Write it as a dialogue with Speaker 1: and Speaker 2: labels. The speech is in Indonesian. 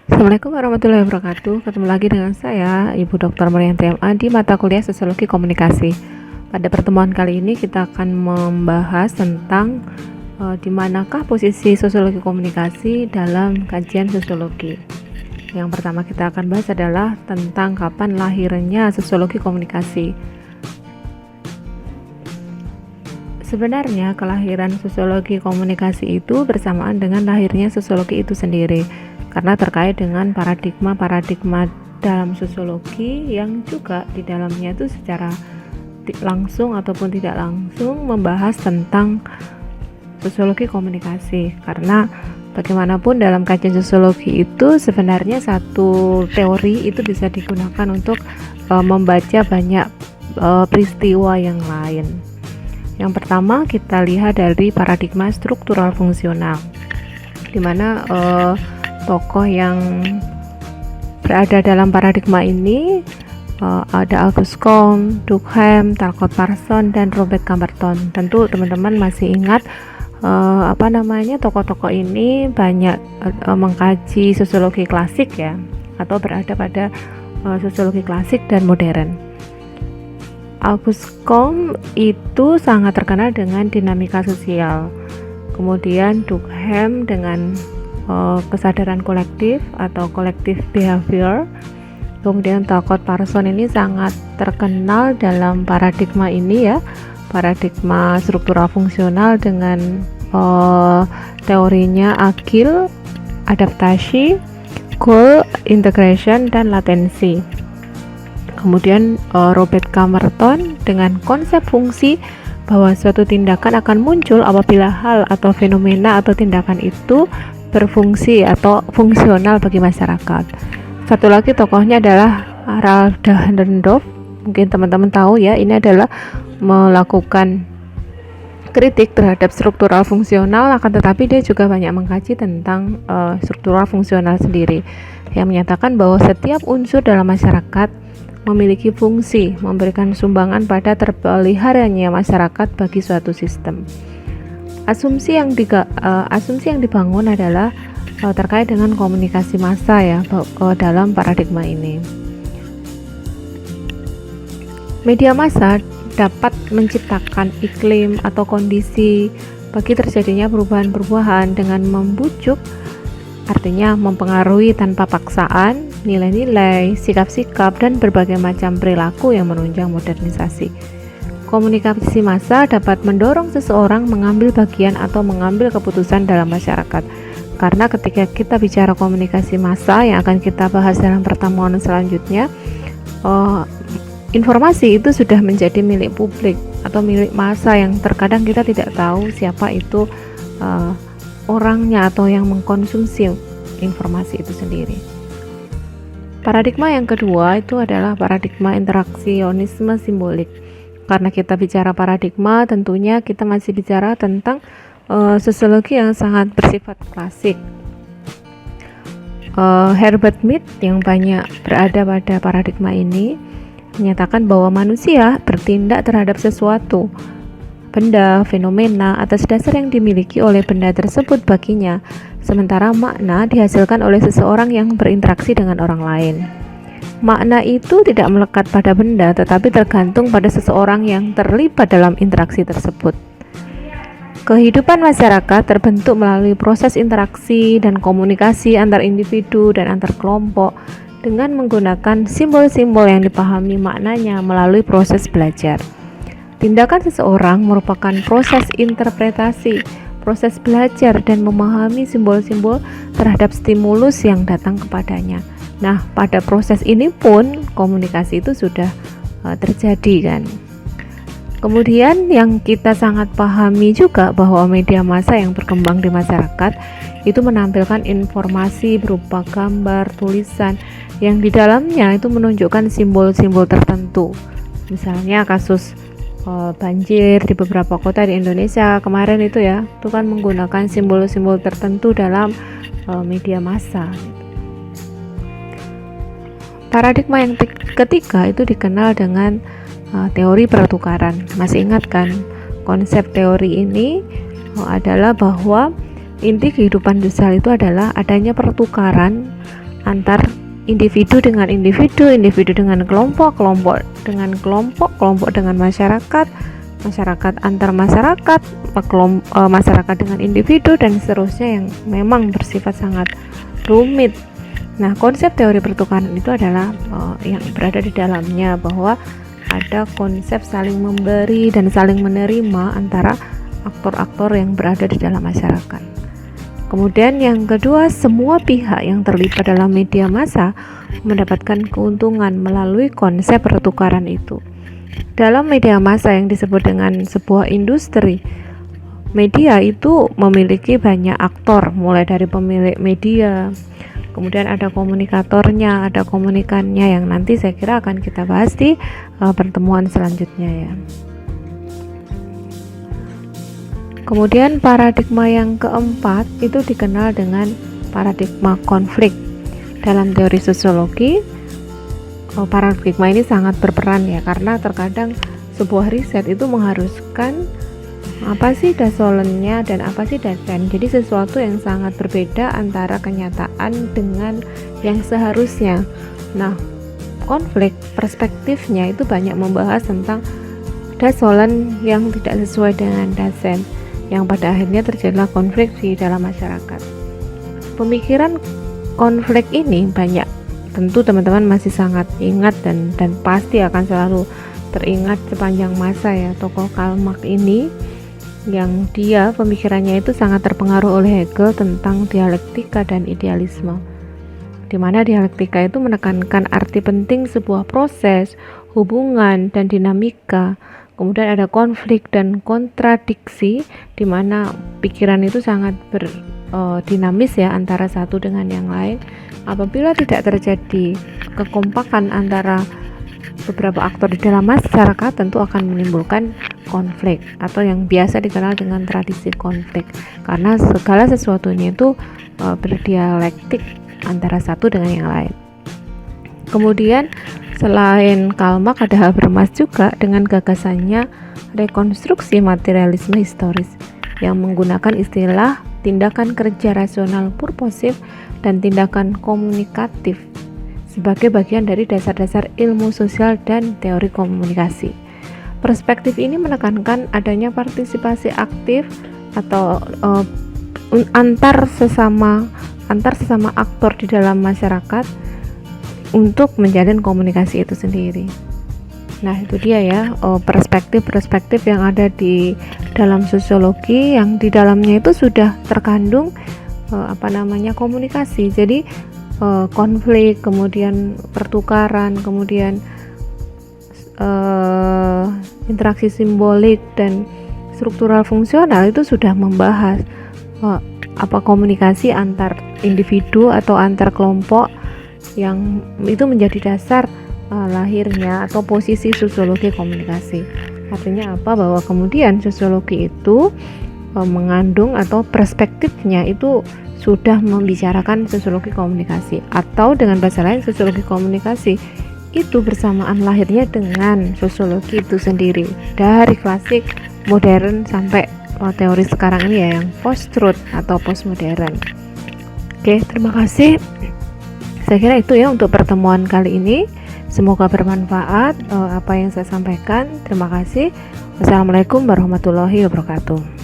Speaker 1: Assalamualaikum warahmatullahi wabarakatuh. Ketemu lagi dengan saya, Ibu Dr. Marianti MA di mata kuliah Sosiologi Komunikasi. Pada pertemuan kali ini kita akan membahas tentang di manakah posisi sosiologi komunikasi dalam kajian sosiologi. Yang pertama kita akan bahas adalah tentang kapan lahirnya sosiologi komunikasi. Sebenarnya kelahiran sosiologi komunikasi itu bersamaan dengan lahirnya sosiologi itu sendiri, karena terkait dengan paradigma-paradigma dalam sosiologi yang juga di dalamnya itu secara langsung ataupun tidak langsung membahas tentang sosiologi komunikasi. Karena bagaimanapun dalam kajian sosiologi itu sebenarnya satu teori itu bisa digunakan untuk membaca banyak peristiwa yang lain. Yang pertama kita lihat dari paradigma struktural fungsional, di mana tokoh yang berada dalam paradigma ini ada Auguste Comte, Durkheim, Talcott Parsons, dan Robert Camberton. Tentu teman-teman masih ingat tokoh-tokoh ini banyak mengkaji sosiologi klasik ya, atau berada pada sosiologi klasik dan modern. Auguste Comte itu sangat terkenal dengan dinamika sosial, kemudian Durkheim dengan kesadaran kolektif atau collective behavior. Kemudian Talcott Parsons ini sangat terkenal dalam paradigma ini ya, paradigma struktural fungsional dengan teorinya agil, adaptasi, goal, integration, dan latensi. Kemudian Robert Camberton dengan konsep fungsi, bahwa suatu tindakan akan muncul apabila hal atau fenomena atau tindakan itu berfungsi atau fungsional bagi masyarakat. Satu lagi tokohnya adalah Harald Dahrendorf. Mungkin teman-teman tahu ya, ini adalah melakukan kritik terhadap struktural fungsional, akan tetapi dia juga banyak mengkaji tentang struktural fungsional sendiri, yang menyatakan bahwa setiap unsur dalam masyarakat memiliki fungsi memberikan sumbangan pada terpeliharanya masyarakat bagi suatu sistem. Asumsi yang dibangun adalah terkait dengan komunikasi massa ya dalam paradigma ini. Media massa dapat menciptakan iklim atau kondisi bagi terjadinya perubahan-perubahan dengan membujuk, artinya mempengaruhi tanpa paksaan, nilai-nilai, sikap-sikap, dan berbagai macam perilaku yang menunjang modernisasi. Komunikasi massa dapat mendorong seseorang mengambil bagian atau mengambil keputusan dalam masyarakat. Karena ketika kita bicara komunikasi massa yang akan kita bahas dalam pertemuan selanjutnya, informasi itu sudah menjadi milik publik atau milik massa yang terkadang kita tidak tahu siapa itu orangnya atau yang mengkonsumsi informasi itu sendiri. Paradigma yang kedua itu adalah paradigma interaksionisme simbolik. Karena kita bicara paradigma, tentunya kita masih bicara tentang sosiologi yang sangat bersifat klasik. Herbert Mead yang banyak berada pada paradigma ini menyatakan bahwa manusia bertindak terhadap sesuatu, benda, fenomena atas dasar yang dimiliki oleh benda tersebut baginya, sementara makna dihasilkan oleh seseorang yang berinteraksi dengan orang lain. Makna itu tidak melekat pada benda, tetapi tergantung pada seseorang yang terlibat dalam interaksi tersebut. Kehidupan masyarakat terbentuk melalui proses interaksi dan komunikasi antar individu dan antar kelompok dengan menggunakan simbol-simbol yang dipahami maknanya melalui proses belajar. Tindakan seseorang merupakan proses interpretasi, proses belajar dan memahami simbol-simbol terhadap stimulus yang datang kepadanya. Nah, pada proses ini pun komunikasi itu sudah terjadi kan. Kemudian yang kita sangat pahami juga bahwa media massa yang berkembang di masyarakat itu menampilkan informasi berupa gambar, tulisan yang di dalamnya itu menunjukkan simbol-simbol tertentu. Misalnya kasus banjir di beberapa kota di Indonesia kemarin itu ya, itu kan menggunakan simbol-simbol tertentu dalam media massa. Paradigma yang ketiga itu dikenal dengan teori pertukaran. Masih ingat kan konsep teori ini adalah bahwa inti kehidupan sosial itu adalah adanya pertukaran antar individu dengan individu, individu dengan kelompok, kelompok dengan kelompok, kelompok dengan masyarakat, masyarakat antar masyarakat, masyarakat dengan individu, dan seterusnya, yang memang bersifat sangat rumit. Nah, konsep teori pertukaran itu adalah yang berada di dalamnya bahwa ada konsep saling memberi dan saling menerima antara aktor-aktor yang berada di dalam masyarakat. Kemudian yang kedua, semua pihak yang terlibat dalam media massa mendapatkan keuntungan melalui konsep pertukaran itu. Dalam media massa yang disebut dengan sebuah industri, media itu memiliki banyak aktor, mulai dari pemilik media, kemudian ada komunikatornya, ada komunikannya, yang nanti saya kira akan kita bahas di pertemuan selanjutnya ya. Kemudian paradigma yang keempat itu dikenal dengan paradigma konflik. Dalam teori sosiologi, paradigma ini sangat berperan ya, karena terkadang sebuah riset itu mengharuskan apa sih dasolennya dan apa sih dasen. Jadi sesuatu yang sangat berbeda antara kenyataan dengan yang seharusnya. Nah, konflik perspektifnya itu banyak membahas tentang dasolen yang tidak sesuai dengan dasen, yang pada akhirnya terjadilah konflik di dalam masyarakat. Pemikiran konflik ini banyak, tentu teman-teman masih sangat ingat dan pasti akan selalu teringat sepanjang masa ya, tokoh Karl Marx ini, yang dia pemikirannya itu sangat terpengaruh oleh Hegel tentang dialektika dan idealisme, di mana dialektika itu menekankan arti penting sebuah proses, hubungan, dan dinamika. Kemudian ada konflik dan kontradiksi, di mana pikiran itu sangat dinamis ya antara satu dengan yang lain. Apabila tidak terjadi kekompakan antara beberapa aktor di dalam masyarakat, tentu akan menimbulkan konflik atau yang biasa dikenal dengan tradisi konflik, karena segala sesuatunya itu berdialektik antara satu dengan yang lain. Kemudian selain Karl Marx, ada Habermas juga dengan gagasannya rekonstruksi materialisme historis, yang menggunakan istilah tindakan kerja rasional purposif dan tindakan komunikatif sebagai bagian dari dasar-dasar ilmu sosial dan teori komunikasi. Perspektif ini menekankan adanya partisipasi aktif atau antar sesama aktor di dalam masyarakat untuk menjalin komunikasi itu sendiri. Nah, itu dia ya perspektif-perspektif yang ada di dalam sosiologi, yang di dalamnya itu sudah terkandung komunikasi. Jadi konflik, kemudian pertukaran, kemudian interaksi simbolik dan struktural fungsional itu sudah membahas komunikasi antar individu atau antar kelompok, yang itu menjadi dasar lahirnya atau posisi sosiologi komunikasi. Artinya apa? Bahwa kemudian sosiologi itu mengandung atau perspektifnya itu sudah membicarakan sosiologi komunikasi, atau dengan bahasa lain sosiologi komunikasi itu bersamaan lahirnya dengan sosiologi itu sendiri, dari klasik, modern, sampai teori sekarang ini ya, yang post-truth atau postmodern. Oke, terima kasih. Saya kira itu ya untuk pertemuan kali ini. Semoga bermanfaat apa yang saya sampaikan. Terima kasih. Wassalamualaikum warahmatullahi wabarakatuh.